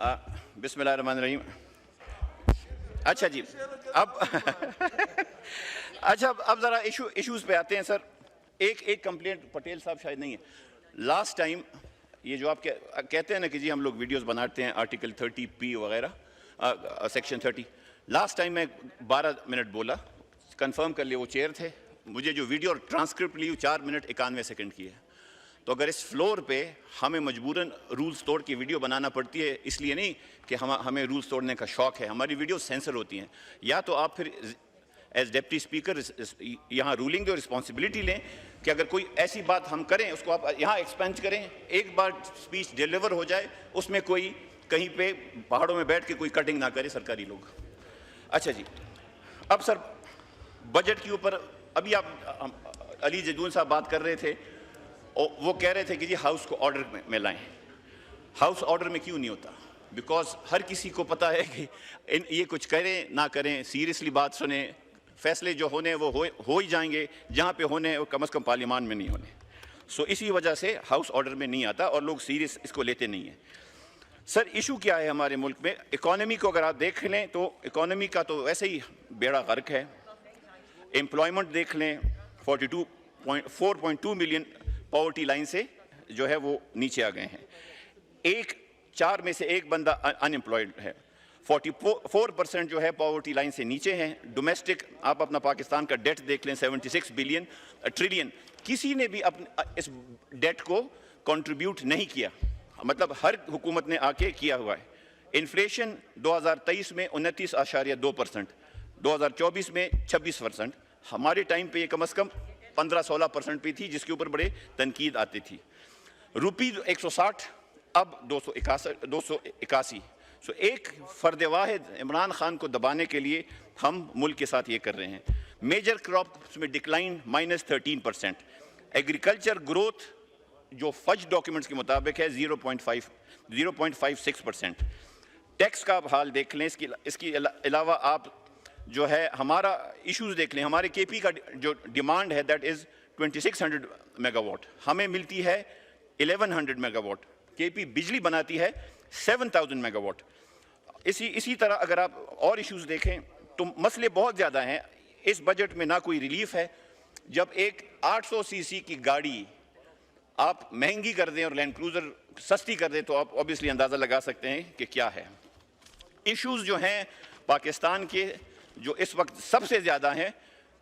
बिस्मिल्लाहिर्रहमानिर्रहीम। अच्छा जी, अब अच्छा अब ज़रा इश्यूज़ पे आते हैं सर। एक कंप्लेंट पटेल साहब शायद नहीं है। लास्ट टाइम ये जो आप कहते हैं ना कि जी हम लोग वीडियोस बनाते हैं आर्टिकल 30P वगैरह सेक्शन 30, लास्ट टाइम मैं 12 मिनट बोला, कंफर्म कर लिए वो चेयर थे। मुझे जो वीडियो और ट्रांसक्रिप्ट ली 4 मिनट 91 सेकंड की है। तो अगर इस फ्लोर पे हमें मजबूरन रूल्स तोड़ के वीडियो बनाना पड़ती है, इसलिए नहीं कि हमें रूल्स तोड़ने का शौक़ है, हमारी वीडियो सेंसर होती हैं, या तो आप फिर एज डिप्टी स्पीकर यहाँ रूलिंग और रिस्पॉन्सिबिलिटी लें कि अगर कोई ऐसी बात हम करें उसको आप यहाँ एक्सपेंड करें। एक बार स्पीच डिलीवर हो जाए उसमें कोई कहीं पे पहाड़ों में बैठ के कोई कटिंग ना करे सरकारी लोग। अच्छा जी, अब सर बजट के ऊपर अभी आप अली जदून साहब बात कर रहे थे और वो कह रहे थे कि जी हाउस को ऑर्डर में लाएं। हाउस ऑर्डर में क्यों नहीं होता? बिकॉज हर किसी को पता है कि ये कुछ करें ना करें, सीरियसली बात सुने, फैसले जो होने वो हो ही जाएंगे, जहाँ पे होने वो कम से कम पार्लियामान में नहीं होने। सो इसी वजह से हाउस ऑर्डर में नहीं आता और लोग सीरियस इसको लेते नहीं हैं। सर इशू क्या है हमारे मुल्क में? इकॉनमी को अगर आप देख लें तो इकॉनमी का तो वैसे ही बेड़ा गर्क है। एम्प्लॉयमेंट देख लें, 4.2 मिलियन पॉवर्टी लाइन से जो है वो नीचे आ गए हैं। 4 में से 1 बंदा अनएम्प्लॉयड है। 44% जो है पॉवर्टी लाइन से नीचे हैं। डोमेस्टिक आप अपना पाकिस्तान का डेट देख लें, 76 बिलियन ट्रिलियन। किसी ने भी अपने इस डेट को कंट्रीब्यूट नहीं किया, मतलब हर हुकूमत ने आके किया हुआ है। इन्फ्लेशन 2023 में 29.2%, 2024 में 26%। हमारे टाइम पे ये कम से कम 15-16% पे थी, जिसके ऊपर बड़े तनकीद आती थी। रुपी 160, अब 281। सो एक फ़र्द वाहिद इमरान खान को दबाने के लिए हम मुल्क के साथ ये कर रहे हैं। मेजर क्रॉप्स में डिक्लाइन -13%। एग्रीकल्चर ग्रोथ जो फज डॉक्यूमेंट्स के मुताबिक है 0.56%। टैक्स का आप हाल देख लें। इसके अलावा आप जो है हमारा इश्यूज़ देख लें। हमारे केपी का जो डिमांड है दैट इज़ 2600 मेगावाट, हमें मिलती है 1100 मेगावाट। केपी बिजली बनाती है 7000 मेगावाट। इसी तरह अगर आप और इश्यूज़ देखें तो मसले बहुत ज़्यादा हैं। इस बजट में ना कोई रिलीफ है। जब एक 800 सीसी की गाड़ी आप महंगी कर दें और लैंड क्रूज़र सस्ती कर दें तो आप ऑब्वियसली अंदाज़ा लगा सकते हैं कि क्या है। इश्यूज़ जो हैं पाकिस्तान के जो इस वक्त सबसे ज़्यादा हैं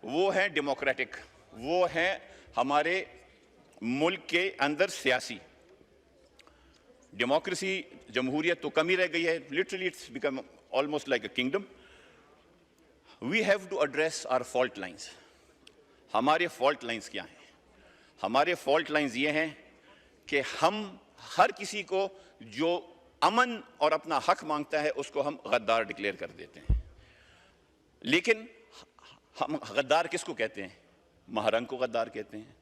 वो हैं डेमोक्रेटिक, वो हैं हमारे मुल्क के अंदर सियासी। डेमोक्रेसी, जमहूरियत तो कम ही रह गई है। Literally it's become almost like a kingdom. We have to address our fault lines. हमारे फॉल्ट लाइंस क्या हैं? हमारे फॉल्ट लाइंस ये हैं कि हम हर किसी को जो अमन और अपना हक मांगता है उसको हम गद्दार डिक्लेयर कर देते हैं। लेकिन हम गद्दार किसको कहते हैं? महरंग को गद्दार कहते हैं,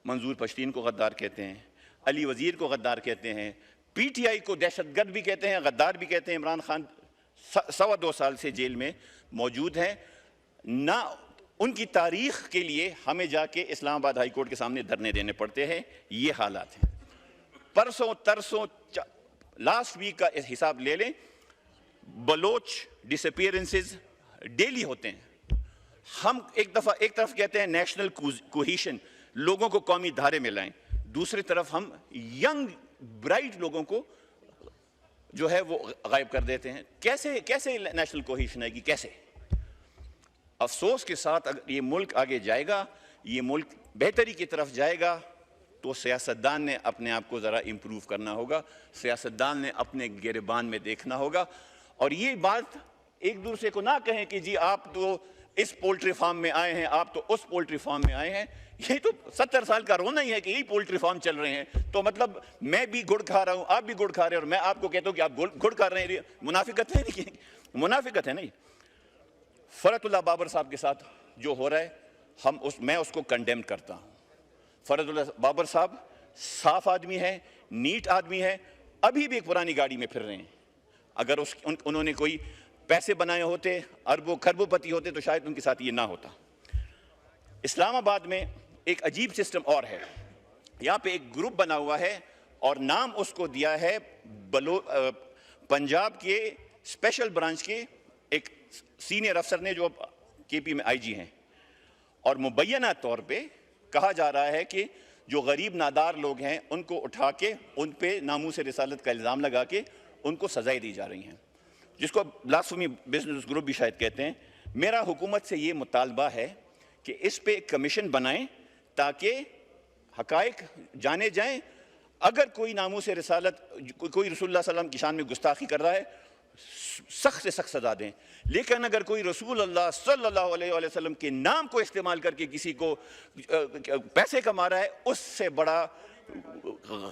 मंजूर पश्तीन को गद्दार कहते हैं, अली वजीर को गद्दार कहते हैं, पीटीआई को दहशतगर्द भी कहते हैं, गद्दार भी कहते हैं। इमरान खान 2.25 साल से जेल में मौजूद हैं। ना उनकी तारीख के लिए हमें जाके इस्लामाबाद हाई कोर्ट के सामने धरने देने पड़ते हैं। ये हालात हैं। परसों तरसों लास्ट वीक का हिसाब ले लें, बलोच डिसअपीयरेंसेस डेली होते हैं। हम एक तरफ कहते हैं नेशनल कोहेशन, लोगों को कौमी धारे में लाएं, दूसरी तरफ हम यंग ब्राइट लोगों को जो है वो गायब कर देते हैं। कैसे नेशनल कोहेशन है कि कैसे? अफसोस के साथ अगर ये मुल्क आगे जाएगा, ये मुल्क बेहतरी की तरफ जाएगा, तो सियासतदान ने अपने आप को ज़रा इम्प्रूव करना होगा। सियासतदान ने अपने गिरबान में देखना होगा और ये बात एक दूसरे को ना कहें कि जी आप तो इस पोल्ट्री फार्म में आए हैं, आप तो उस पोल्ट्री फार्म में आए हैं। ये तो 70 साल का रोना ही है कि यही पोल्ट्री फार्म चल रहे हैं, तो मतलब मैं भी गुड़ खा रहा हूँ, आप भी गुड़ खा रहे हैं और मैं आपको कहता हूँ कि आप गुड़ खा रहे हैं। मुनाफिकत है नहीं, मुनाफिकत है नहीं। फरतुल्लाह बाबर साहब के साथ जो हो रहा है मैं उसको कंडेम करता हूँ। फरतुल्लाह बाबर साहब साफ आदमी है, नीट आदमी है, अभी भी एक पुरानी गाड़ी में फिर रहे हैं। अगर उन्होंने कोई पैसे बनाए होते, अरबों खरबोपति होते, तो शायद उनके साथ ये ना होता। इस्लामाबाद में एक अजीब सिस्टम और है। यहाँ पे एक ग्रुप बना हुआ है और नाम उसको दिया है पंजाब के स्पेशल ब्रांच के एक सीनियर अफसर ने, जो केपी में आईजी हैं, और मुबैना तौर पे कहा जा रहा है कि जो गरीब नादार लोग हैं उनको उठा के उन पे नामूस रिसालत का इल्ज़ाम लगा के उनको सजाएं दी जा रही हैं, जिसको ब्लास्फेमी बिजनेस ग्रुप भी शायद कहते हैं। मेरा हुकूमत से ये मुतालबा है कि इस पे एक कमीशन बनाएं ताकि हकायक जाने जाएं। अगर कोई नामूस रिसालत, कोई रसूलुल्लाह सल्लल्लाहु अलैहि वसल्लम की शान में गुस्ताखी कर रहा है, सख्त से सख्त सजा दें। लेकिन अगर कोई रसूलुल्लाह सल्लल्लाहु अलैहि वसल्लम के नाम को इस्तेमाल करके किसी को पैसे कमा रहा है, उससे बड़ा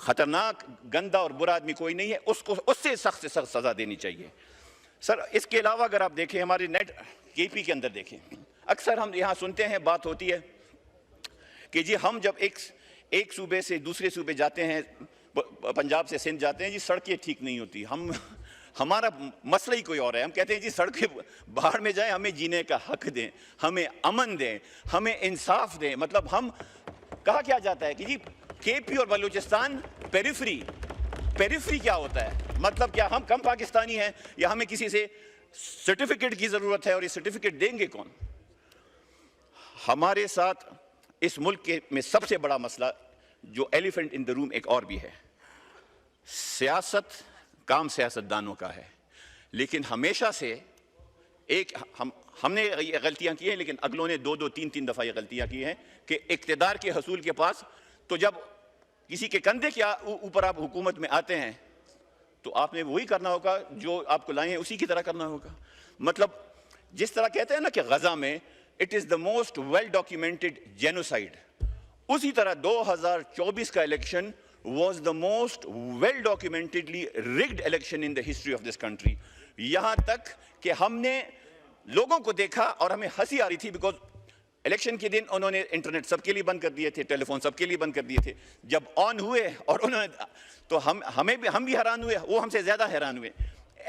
खतरनाक, गंदा और बुरा आदमी कोई नहीं है। उसको उससे सख्त से सख्त सजा देनी चाहिए। सर, इसके अलावा अगर आप देखें, हमारे नेट केपी के अंदर देखें, अक्सर हम यहाँ सुनते हैं, बात होती है कि जी हम जब एक सूबे से दूसरे सूबे जाते हैं, पंजाब से सिंध जाते हैं, जी सड़कें ठीक नहीं होती। हमारा मसला ही कोई और है। हम कहते हैं जी सड़कें बाहर में जाए, हमें जीने का हक दें, हमें अमन दें, हमें इंसाफ दें। मतलब हम, कहा क्या जाता है कि जी केपी और बलूचिस्तान पेरिफरी क्या होता है? मतलब क्या हम कम पाकिस्तानी हैं या हमें किसी से सर्टिफिकेट की ज़रूरत है, और ये सर्टिफिकेट देंगे कौन? हमारे साथ इस मुल्क में सबसे बड़ा मसला, जो एलिफेंट इन द रूम, एक और भी है। सियासत काम सियासतदानों का है, लेकिन हमेशा से हमने ये गलतियां की हैं, लेकिन अगलों ने दो तीन दफ़ा ये गलतियां की हैं कि इक़्तिदार के हसूल के पास, तो जब किसी के कंधे के ऊपर आप हुकूमत में आते हैं तो आपने वही करना होगा जो आपको लाए हैं, उसी की तरह करना होगा। मतलब जिस तरह कहते हैं ना कि गजा में it is the most well documented genocide, उसी तरह 2024 का election was the most well documentedly rigged election in the history of this country। यहाँ तक कि हमने लोगों को देखा और हमें हंसी आ रही थी, बिकॉज इलेक्शन के दिन उन्होंने इंटरनेट सबके लिए बंद कर दिए थे, टेलीफोन सबके लिए बंद कर दिए थे। जब ऑन हुए और उन्होंने, तो हम भी हैरान हुए, वो हमसे ज़्यादा हैरान हुए।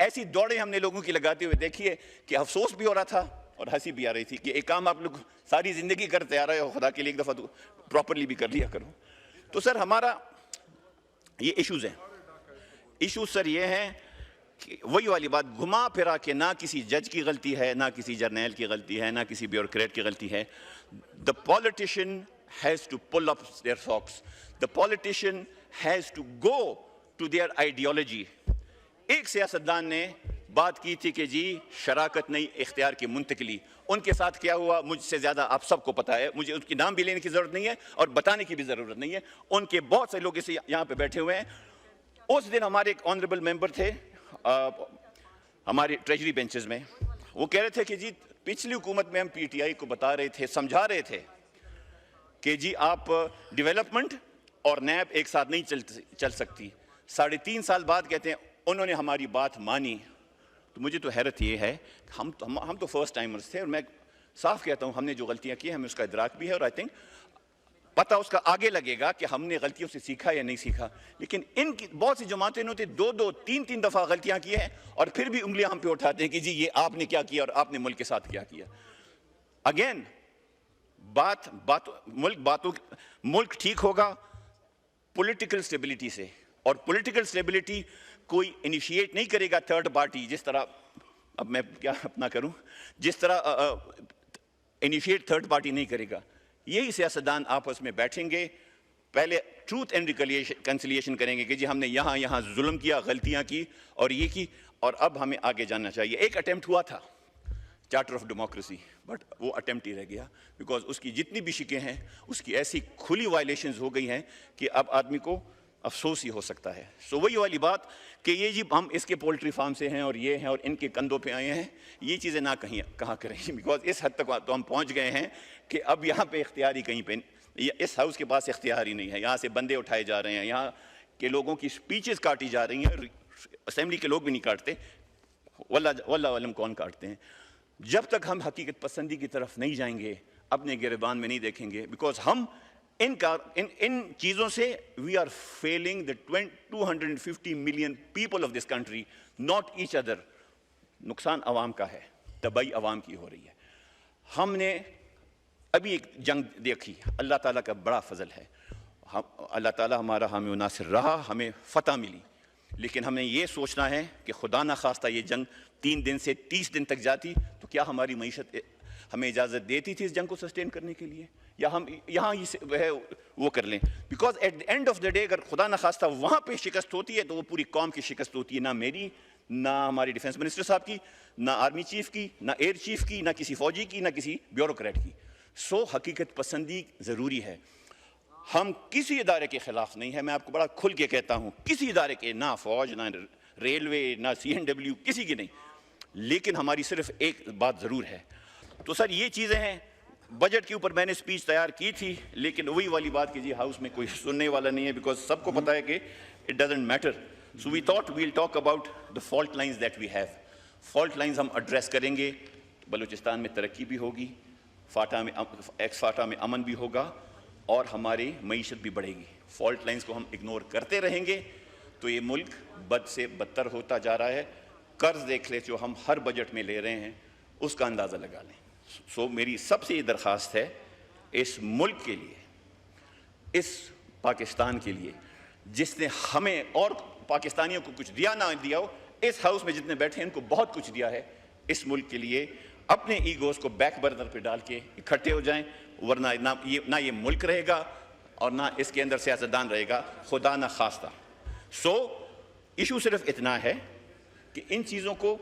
ऐसी दौड़ें हमने लोगों की लगाते हुए देखी है कि अफसोस भी हो रहा था और हंसी भी आ रही थी कि एक काम आप लोग सारी ज़िंदगी करते आ रहे हो, खुदा के लिए एक दफ़ा तो प्रॉपरली भी कर लिया करो। तो सर, हमारा ये इश्यूज़ हैं। इश्यूज सर ये हैं कि वही वाली बात, घुमा फिरा के, ना किसी जज की गलती है, ना किसी जर्नैल की गलती है, ना किसी ब्यूरोक्रेट की गलती है। The politician has to pull up their socks, the politician has to go to their ideology. एक सियासतदान ने बात की थी कि जी शराकत नहीं, इख्तियार की मुंतकिली। उनके साथ क्या हुआ मुझसे ज़्यादा आप सबको पता है, मुझे उसकी नाम भी लेने की ज़रूरत नहीं है और बताने की भी ज़रूरत नहीं है। उनके बहुत से लोग इसे यहाँ पे बैठे हुए हैं। उस दिन हमारे एक ऑनरेबल मेंबर थे हमारे ट्रेजरी बेंचेस में, वो कह रहे थे कि जी पिछली हुकूमत में हम पीटीआई को बता रहे थे, समझा रहे थे कि जी आप डेवलपमेंट और नैब एक साथ नहीं चल सकती। 3.5 साल बाद कहते हैं उन्होंने हमारी बात मानी। तो मुझे तो हैरत ये है, हम तो फर्स्ट टाइमर्स थे, और मैं साफ कहता हूँ हमने जो गलतियाँ की हमें उसका इदराक भी है, और आई थिंक पता उसका आगे लगेगा कि हमने गलतियों से सीखा या नहीं सीखा। लेकिन इनकी बहुत सी जमातें इन्होंने 2-3 दफ़ा गलतियाँ की हैं और फिर भी उंगलियां हम पे उठाते हैं कि जी ये आपने क्या किया और आपने मुल्क के साथ क्या किया। अगेन मुल्क ठीक होगा पॉलिटिकल स्टेबिलिटी से, और पॉलिटिकल स्टेबिलिटी कोई इनिशिएट नहीं करेगा थर्ड पार्टी, जिस तरह, अब मैं क्या अपना करूं, जिस तरह इनिशिएट थर्ड पार्टी नहीं करेगा। यही सियासतदान आपस में बैठेंगे, पहले ट्रूथ एंड रिकन्सिलिएशन करेंगे कि जी हमने यहाँ जुल्म किया, गलतियाँ की और ये की, और अब हमें आगे जाना चाहिए। एक अटेम्प्ट हुआ था चार्टर ऑफ डेमोक्रेसी, बट वो अटेम्प्ट ही रह गया, बिकॉज उसकी जितनी भी शिकें हैं उसकी ऐसी खुली वायलेशंस हो गई हैं कि अब आदमी को अफसोस ही हो सकता है। सो वही वाली बात कि ये जी हम इसके पोल्ट्री फार्म से हैं और ये हैं और इनके कंधों पे आए हैं, ये चीज़ें ना कहाँ करें, बिकॉज इस हद तक तो हम पहुँच गए हैं कि अब यहाँ पे इख्तियार ही कहीं पे, इस हाउस के पास इख्तियार ही नहीं है। यहाँ से बंदे उठाए जा रहे हैं, यहाँ के लोगों की स्पीचेस काटी जा रही हैं, असेंबली के लोग भी नहीं काटते, वल्लाह आलम कौन काटते हैं। जब तक हम हकीकत पसंदी की तरफ नहीं जाएंगे, अपने गिरबान में नहीं देखेंगे, बिकॉज हम इन चीज़ों से we are failing the 250 million people of this country, not each other. नुकसान अवाम का है, तबाही अवाम की हो रही है। हमने अभी एक जंग देखी, अल्लाह ताला का बड़ा फजल है, अल्लाह ताला हमारा हामी नासिर रहा, हमें फतह मिली। लेकिन हमें ये सोचना है कि खुदा न खास्ता ये जंग 3 दिन से 30 दिन तक जाती तो क्या हमारी मईशत हमें इजाज़त देती थी इस जंग को सस्टेन करने के लिए, या हम यहाँ वह वो कर लें। Because at the end of the day अगर खुदा न खास्ता वहाँ पे शिकस्त होती है तो वो पूरी कौम की शिकस्त होती है, ना मेरी, ना हमारी डिफेंस मिनिस्टर साहब की, ना आर्मी चीफ की, ना एयर चीफ की, ना किसी फौजी की, ना किसी ब्यूरोक्रेट की। सो हकीकत पसंदी ज़रूरी है। हम किसी इदारे के ख़िलाफ़ नहीं है, मैं आपको बड़ा खुल के कहता हूँ, किसी इदारे के, ना फ़ौज, ना रेलवे, ना CNW, किसी की नहीं। लेकिन हमारी सिर्फ एक बात ज़रूर है। तो सर ये चीज़ें हैं, बजट के ऊपर मैंने स्पीच तैयार की थी, लेकिन वही वाली बात कीजिए, हाउस में कोई सुनने वाला नहीं है, बिकॉज सबको पता है कि it doesn't matter. So we thought we'll talk about the fault lines that we have. Fault lines हम एड्रेस करेंगे, बलूचिस्तान में तरक्की भी होगी, फाटा में एक्स फाटा में अमन भी होगा और हमारी मईशत भी बढ़ेगी। फॉल्ट लाइन्स को हम इग्नोर करते रहेंगे तो ये मुल्क बद से बदतर होता जा रहा है। कर्ज देख ले जो हम हर बजट में ले रहे हैं, उसका अंदाज़ा लगा लें। सो मेरी सबसे ये दरख्वास्त है इस मुल्क के लिए, इस पाकिस्तान के लिए जिसने हमें और पाकिस्तानियों को कुछ दिया ना दिया हो, इस हाउस में जितने बैठे हैं इनको बहुत कुछ दिया है। इस मुल्क के लिए अपने ईगोज़ को बैक बर्नर पे डाल के इकट्ठे हो जाएं, वरना ना ये मुल्क रहेगा और ना इसके अंदर सियासतदान रहेगा, खुदा ना खास्ता। सो इशू सिर्फ इतना है कि इन चीज़ों को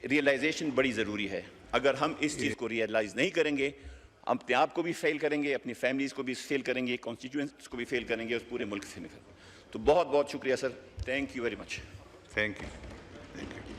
रियलाइजेशन बड़ी ज़रूरी है। अगर हम इस चीज़ को रियलाइज़ नहीं करेंगे, हम अपने आप को भी फेल करेंगे, अपनी फैमिलीज़ को भी फेल करेंगे, कॉन्स्टिट्यूएंट्स को भी फेल करेंगे, उस पूरे मुल्क से निकल। तो बहुत बहुत शुक्रिया sir, thank you very much. Thank you.